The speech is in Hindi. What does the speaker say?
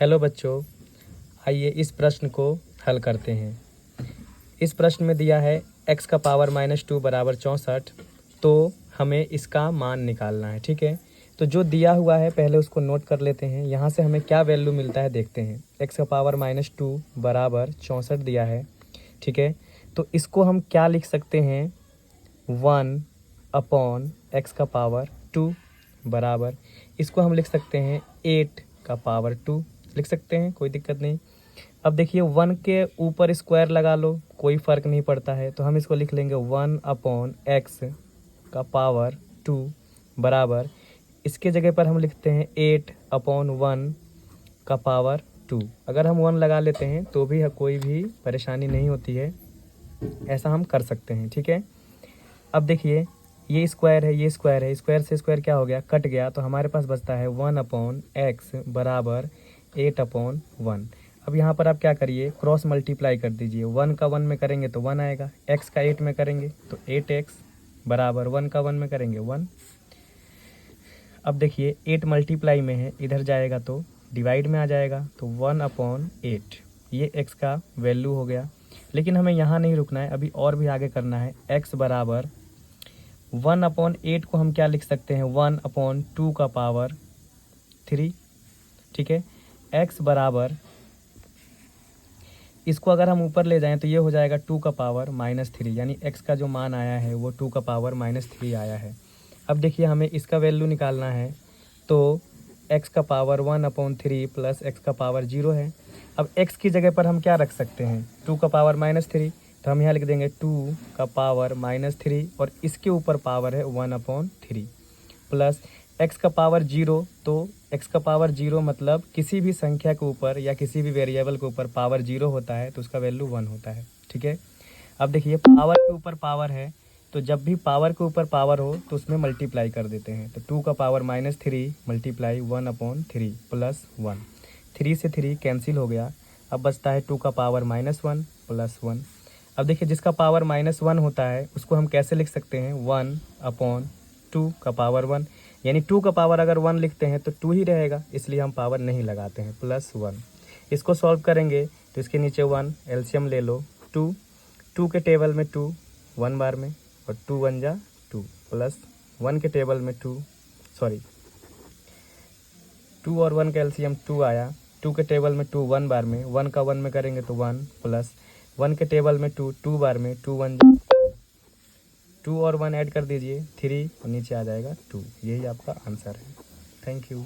हेलो बच्चों, आइए इस प्रश्न को हल करते हैं। इस प्रश्न में दिया है x का पावर -2 बराबर 64, तो हमें इसका मान निकालना है। ठीक है, तो जो दिया हुआ है पहले उसको नोट कर लेते हैं। यहाँ से हमें क्या वैल्यू मिलता है देखते हैं। x का पावर -2 बराबर 64 दिया है। ठीक है, तो इसको हम क्या लिख सकते हैं, 1/x का पावर 2 बराबर, इसको हम लिख सकते हैं 8 का पावर 2 लिख सकते हैं, कोई दिक्कत नहीं। अब देखिए 1 के ऊपर स्क्वायर लगा लो, कोई फ़र्क नहीं पड़ता है, तो हम इसको लिख लेंगे 1/x का पावर 2 बराबर, इसके जगह पर हम लिखते हैं 8/1 का पावर 2। अगर हम 1 लगा लेते हैं तो भी कोई भी परेशानी नहीं होती है, ऐसा हम कर सकते हैं। ठीक है, अब देखिए ये स्क्वायर है, ये स्क्वायर है, स्क्वायर से स्क्वायर क्या हो गया, कट गया, तो हमारे पास बचता है 1/x बराबर 8/1। अब यहाँ पर आप क्या करिए, क्रॉस मल्टीप्लाई कर दीजिए। 1 का 1 में करेंगे तो 1 आएगा, x का 8 में करेंगे तो 8x बराबर 1 का 1 में करेंगे 1। अब देखिए 8 मल्टीप्लाई में है, इधर जाएगा तो डिवाइड में आ जाएगा, तो 1/8 ये x का वैल्यू हो गया। लेकिन हमें यहाँ नहीं रुकना है, अभी और भी आगे करना है। x बराबर 1/8 को हम क्या लिख सकते हैं, 1/2 का पावर 3। ठीक है, x बराबर, इसको अगर हम ऊपर ले जाएं तो ये हो जाएगा 2 का पावर -3, यानी x का जो मान आया है वो 2 का पावर -3 आया है। अब देखिए हमें इसका वैल्यू निकालना है, तो x का पावर 1/3 प्लस x का पावर 0 है। अब x की जगह पर हम क्या रख सकते हैं, 2 का पावर -3, तो हम यहाँ लिख देंगे 2 का पावर -3 और इसके ऊपर पावर है 1/3 प्लस x का पावर 0, तो x का पावर 0 मतलब किसी भी संख्या के ऊपर या किसी भी वेरिएबल के ऊपर पावर 0 होता है तो उसका वैल्यू 1 होता है। ठीक है, अब देखिए पावर के ऊपर पावर है, तो जब भी पावर के ऊपर पावर हो तो उसमें मल्टीप्लाई कर देते हैं। तो 2 का पावर -3 मल्टीप्लाई 1/3 प्लस 1, 3 से 3 कैंसिल हो गया, अब बचता है 2 का पावर -1 प्लस 1। अब देखिए जिसका पावर -1 होता है उसको हम कैसे लिख सकते हैं, 1/2 का पावर 1, यानी 2 का पावर अगर 1 लिखते हैं तो 2 ही रहेगा, इसलिए हम पावर नहीं लगाते हैं, प्लस 1। इसको सॉल्व करेंगे तो इसके नीचे 1 एलसीएम ले लो, 2 के टेबल में 2 1 बार में, और 2 1 जा 2 प्लस 1 के टेबल में 2 और 1 का एलसीएम 2 आया, 2 के टेबल में 2 1 बार में, 1 का 1 में करेंगे तो 1 प्लस 1 के टेबल में 2 बार में, 2 1 जा 2 और 1 ऐड कर दीजिए 3 और नीचे आ जाएगा 2। यही आपका आंसर है। Thank you.